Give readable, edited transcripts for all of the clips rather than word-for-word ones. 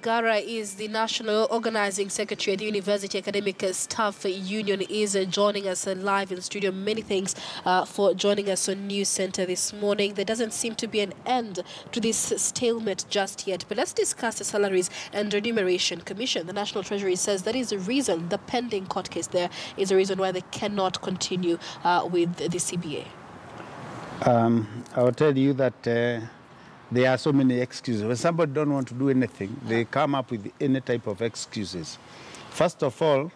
Gara is the National Organizing Secretary at the University Academic Staff Union, is joining us live in studio. Many thanks for joining us on News Center this morning. There doesn't seem to be an end to this stalemate just yet, but let's discuss the Salaries and Remuneration Commission. The National Treasury says that is the reason, the pending court case there is the reason why they cannot continue with the CBA. I will tell you that there are so many excuses. When somebody don't want to do anything, they come up with any type of excuses. First of all,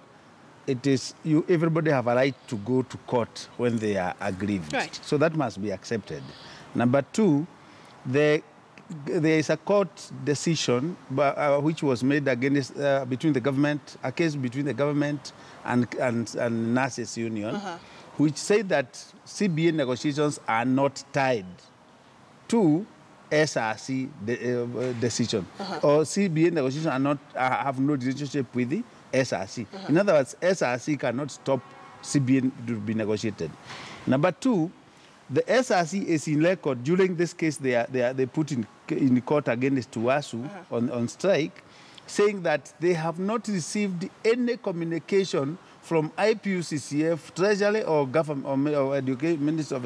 it is everybody have a right to go to court when they are aggrieved. Right. So that must be accepted. Number two, there is a court decision which was made against between the government, a case between the government and nurses union, which said that CBA negotiations are not tied to SRC decision, or CBA negotiations are not have no relationship with the SRC. In other words, SRC cannot stop CBA to be negotiated. Number two, the SRC is in record. During this case, they put in court against UASU on strike, saying that they have not received any communication from IPUCCF, Treasury, or government, or Minister of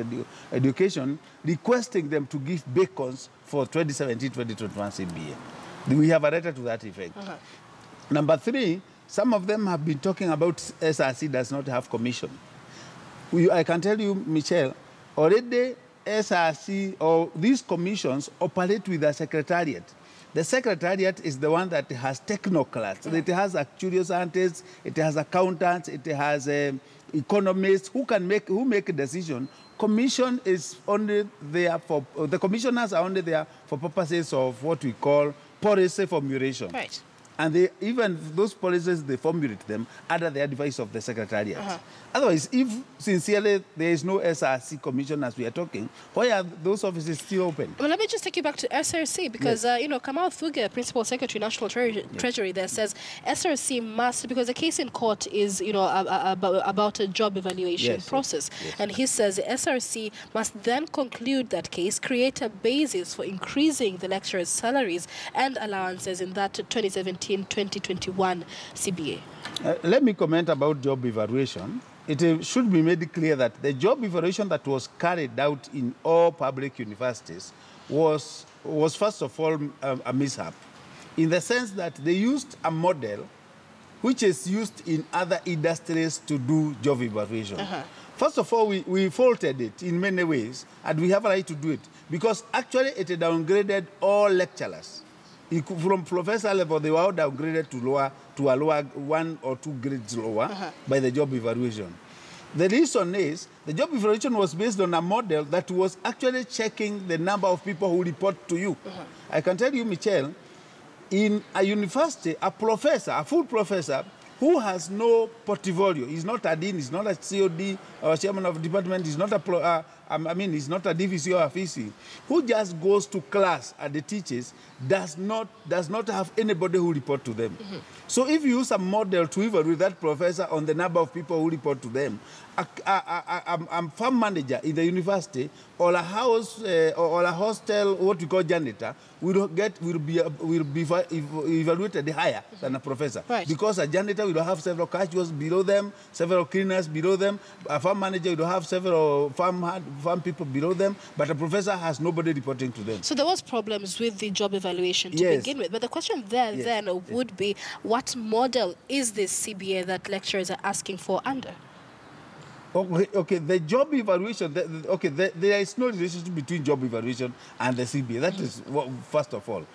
Education, requesting them to give beacons for 2017-2021 CBA. We have a letter to that effect. Number three, some of them have been talking about SRC does not have commission. I can tell you, Michelle, already SRC or these commissions operate with a secretariat. The secretariat is the one that has technocrats. It has actuarial scientists, it has accountants, it has economists who make a decision. Commission is only there for the commissioners are only there for purposes of what we call policy formulation. Right. And even those policies, they formulate them under the advice of the secretariat. Otherwise, if sincerely there is no SRC commission as we are talking, why are those offices still open? Well, let me just take you back to SRC because, you know, Kamal Thuge, Principal Secretary, National Treasury, there says SRC must, because the case in court is, you know, about a job evaluation process. And he says SRC must then conclude that case, create a basis for increasing the lecturers' salaries and allowances in that 2017-2021 CBA. Let me comment about job evaluation. It should be made clear that the job evaluation that was carried out in all public universities was first of all a mishap, in the sense that they used a model which is used in other industries to do job evaluation. First of all, we faulted it in many ways, and we have a right to do it, because actually it downgraded all lecturers. From professor level, they were all downgraded to a lower 1 or 2 grades lower by the job evaluation. The reason is the job evaluation was based on a model that was actually checking the number of people who report to you. I can tell you, Michelle, in a university, a professor, a full professor, who has no portfolio, he's not a dean, he's not a COD or chairman of department, he's not a he's not a DVC or a VC, who just goes to class and the teaches, does not have anybody who report to them. So if you use a model to evaluate that professor on the number of people who report to them, a farm manager in the university or a house or a hostel, what we call janitor, will be evaluated higher than a professor, because a janitor will have several casuals below them, several cleaners below them. A farm manager will have several farm people below them, but a professor has nobody reporting to them. So there was problems with the job evaluation to begin with. But the question there then would be, what model is this CBA that lecturers are asking for under? Okay, the job evaluation, there is no relationship between job evaluation and the CBA. That is, first of all,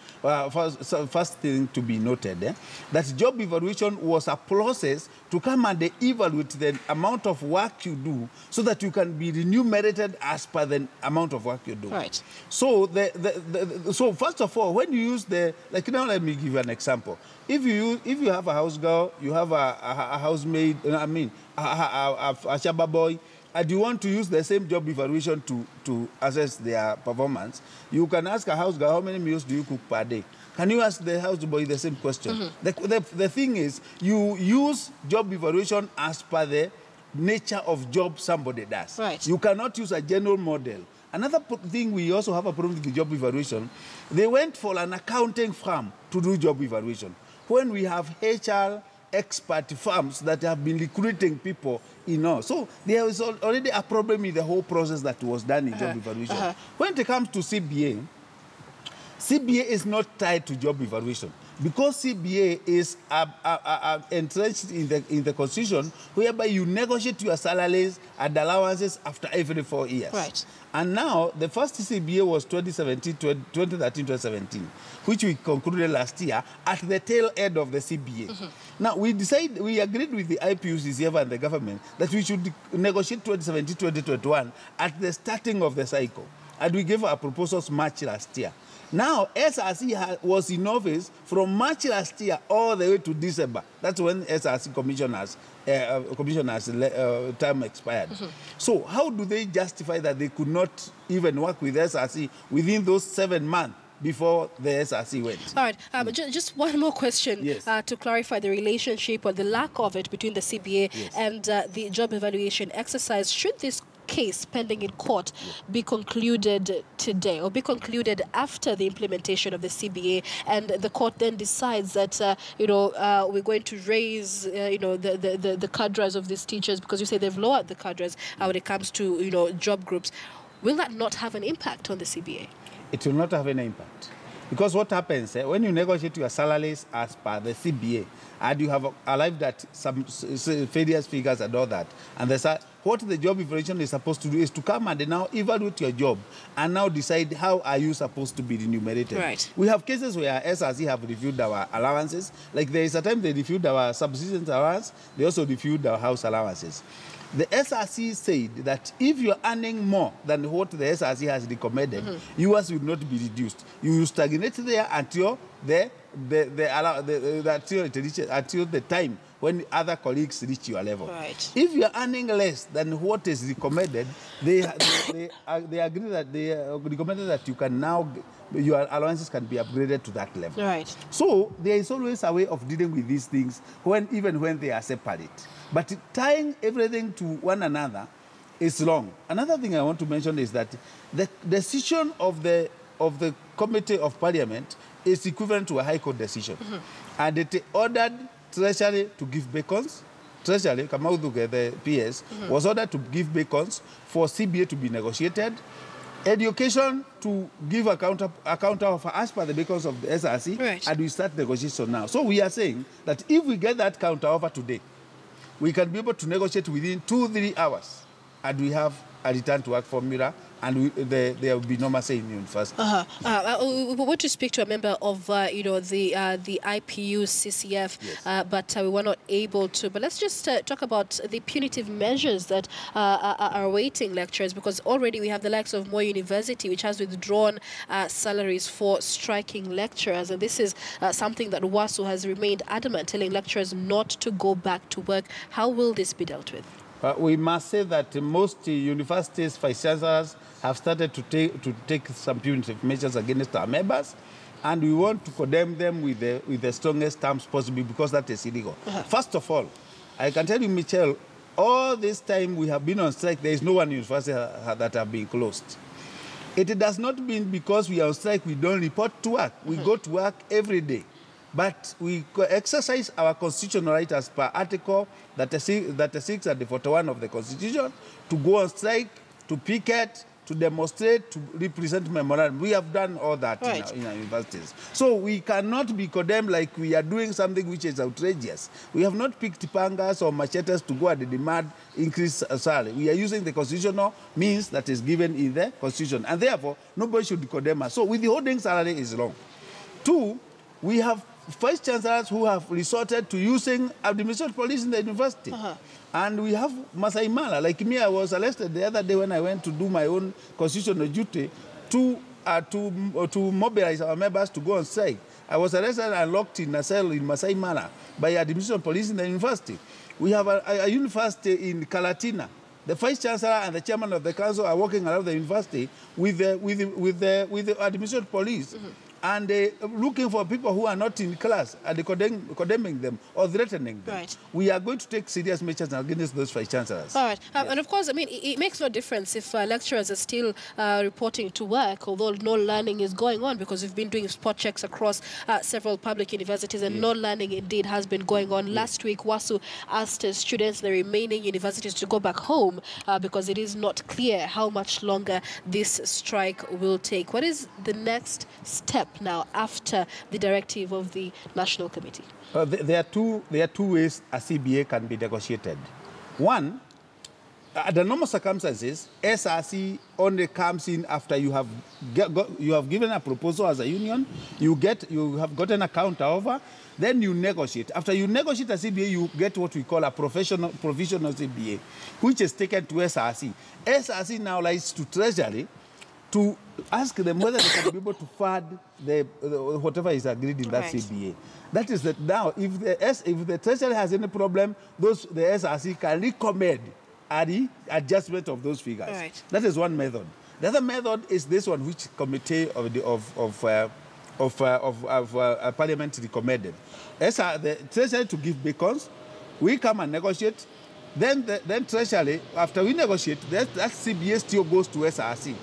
first thing to be noted, that job evaluation was a process to come and evaluate the amount of work you do so that you can be remunerated as per the amount of work you do. Right. So, so first of all, when you use like now let me give you an example. If you have a house girl, you have a housemaid, a shaba boy, and you want to use the same job evaluation to assess their performance, you can ask a house girl, how many meals do you cook per day? Can you ask the house boy the same question? The thing is, you use job evaluation as per the nature of job somebody does. Right. You cannot use a general model Another thing we also have a problem with the job evaluation, they went for an accounting firm to do job evaluation. When we have HR expert firms that have been recruiting people in all. So there is already a problem in the whole process that was done in job evaluation. When it comes to CBA, CBA is not tied to job evaluation because CBA is entrenched in the constitution whereby you negotiate your salaries and allowances after every 4 years. Right. And now the first CBA was 2013-2017, which we concluded last year at the tail end of the CBA. Now we agreed with the IPUCCF and the government that we should negotiate 2017-2021 at the starting of the cycle. And we gave our proposals March last year. Now, SRC was in office from March last year all the way to December. That's when SRC commissioners' term expired. So how do they justify that they could not even work with SRC within those 7 months before the SRC went? All right. Just one more question to clarify the relationship or the lack of it between the CBA and the job evaluation exercise. Should this case pending in court be concluded today or be concluded after the implementation of the CBA, and the court then decides that we're going to raise the cadres of these teachers because you say they've lowered the cadres when it comes to job groups, will that not have an impact on the CBA? It will not have any impact. Because what happens when you negotiate your salaries as per the CBA and you have arrived at some various figures and all that, and what the job evaluation is supposed to do is to come and now evaluate your job and now decide how are you supposed to be remunerated. Right. We have cases where SRC have reviewed our allowances. Like there is a time they reviewed our subsistence allowance, they also reviewed our house allowances. The SRC said that if you're earning more than what the SRC has recommended, yours will not be reduced. You will stagnate there until until the time when other colleagues reach your level. Right. If you're earning less than what is recommended, they agree that they recommended that you can now your allowances can be upgraded to that level. Right. So there is always a way of dealing with these things even when they are separate. But tying everything to one another is wrong. Another thing I want to mention is that the decision of the Committee of Parliament is equivalent to a High Court decision. And it ordered Treasury to give beacons. Treasury, Kamauduge, the PS, was ordered to give beacons for CBA to be negotiated. Education to give a counter offer as per the beacons of the SRC, right. And we start negotiation now. So we are saying that if we get that counter offer today, we can be able to negotiate within 2-3 hours, and we have a return to work formula, and there will be no mercy in university. We want to speak to a member of the IPUCCF, but we were not able to. But let's just talk about the punitive measures that are awaiting lecturers, because already we have the likes of Moi University, which has withdrawn salaries for striking lecturers, and this is something that UASU has remained adamant, telling lecturers not to go back to work. How will this be dealt with? We must say that most universities, vice-chancellors have started to take some punitive measures against our members, and we want to condemn them with the strongest terms possible, because that is illegal. First of all, I can tell you, Michelle, all this time we have been on strike, there is no one university that have been closed. It does not mean because we are on strike we don't report to work. We go to work every day. But we exercise our constitutional right as per Article 36 and 41 of the Constitution to go on strike, to picket, to demonstrate, to represent memorandum. We have done all that in our universities. So we cannot be condemned like we are doing something which is outrageous. We have not picked pangas or machetes to go and demand increased salary. We are using the constitutional means that is given in the Constitution. And therefore, nobody should condemn us. So withholding salary is wrong. 2, we have vice-chancellors who have resorted to using administrative police in the university. And we have Masai Mara. Like me, I was arrested the other day when I went to do my own constitutional duty to mobilize our members to go on strike. I was arrested and locked in a cell in Masai Mara by administrative police in the university. We have a university in Calatina. The vice-chancellor and the chairman of the council are working around the university with the administrative police. and looking for people who are not in class and condemning them or threatening them. Right. We are going to take serious measures against those vice chancellors. All right. And of course, I mean, it makes no difference if lecturers are still reporting to work, although no learning is going on, because we've been doing spot checks across several public universities, and no learning indeed has been going on. Last week, UASU asked students in the remaining universities to go back home because it is not clear how much longer this strike will take. What is the next step now after the directive of the National Committee? There are two ways a CBA can be negotiated. One, under normal circumstances, SRC only comes in after you have given a proposal as a union, you have gotten a counter offer, then you negotiate. After you negotiate a CBA, you get what we call a provisional CBA, which is taken to SRC. SRC now lies to Treasury to ask them whether they can be able to fund whatever is agreed in that CBA. That is that now, if the Treasury has any problem, the SRC can recommend the adjustment of those figures. Right. That is one method. The other method is this one, which committee of Parliament recommended. The Treasury to give beacons, we come and negotiate. Then Treasury, after we negotiate, that CBA still goes to SRC.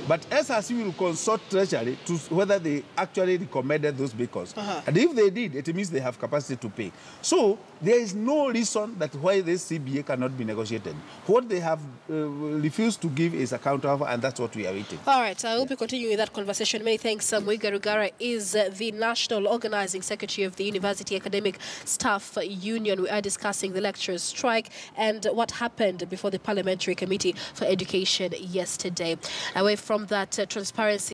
But SRC will consult Treasury to whether they actually recommended those beacons. And if they did, it means they have capacity to pay. So there is no reason that why this CBA cannot be negotiated. What they have refused to give is a counteroffer, and that's what we are waiting. All right, I will be continuing that conversation. Many thanks. Muiga Rugara is the National Organizing Secretary of the University Academic Staff Union. We are discussing the lecturers' strike and what happened before the Parliamentary Committee for Education yesterday. Away from that, transparency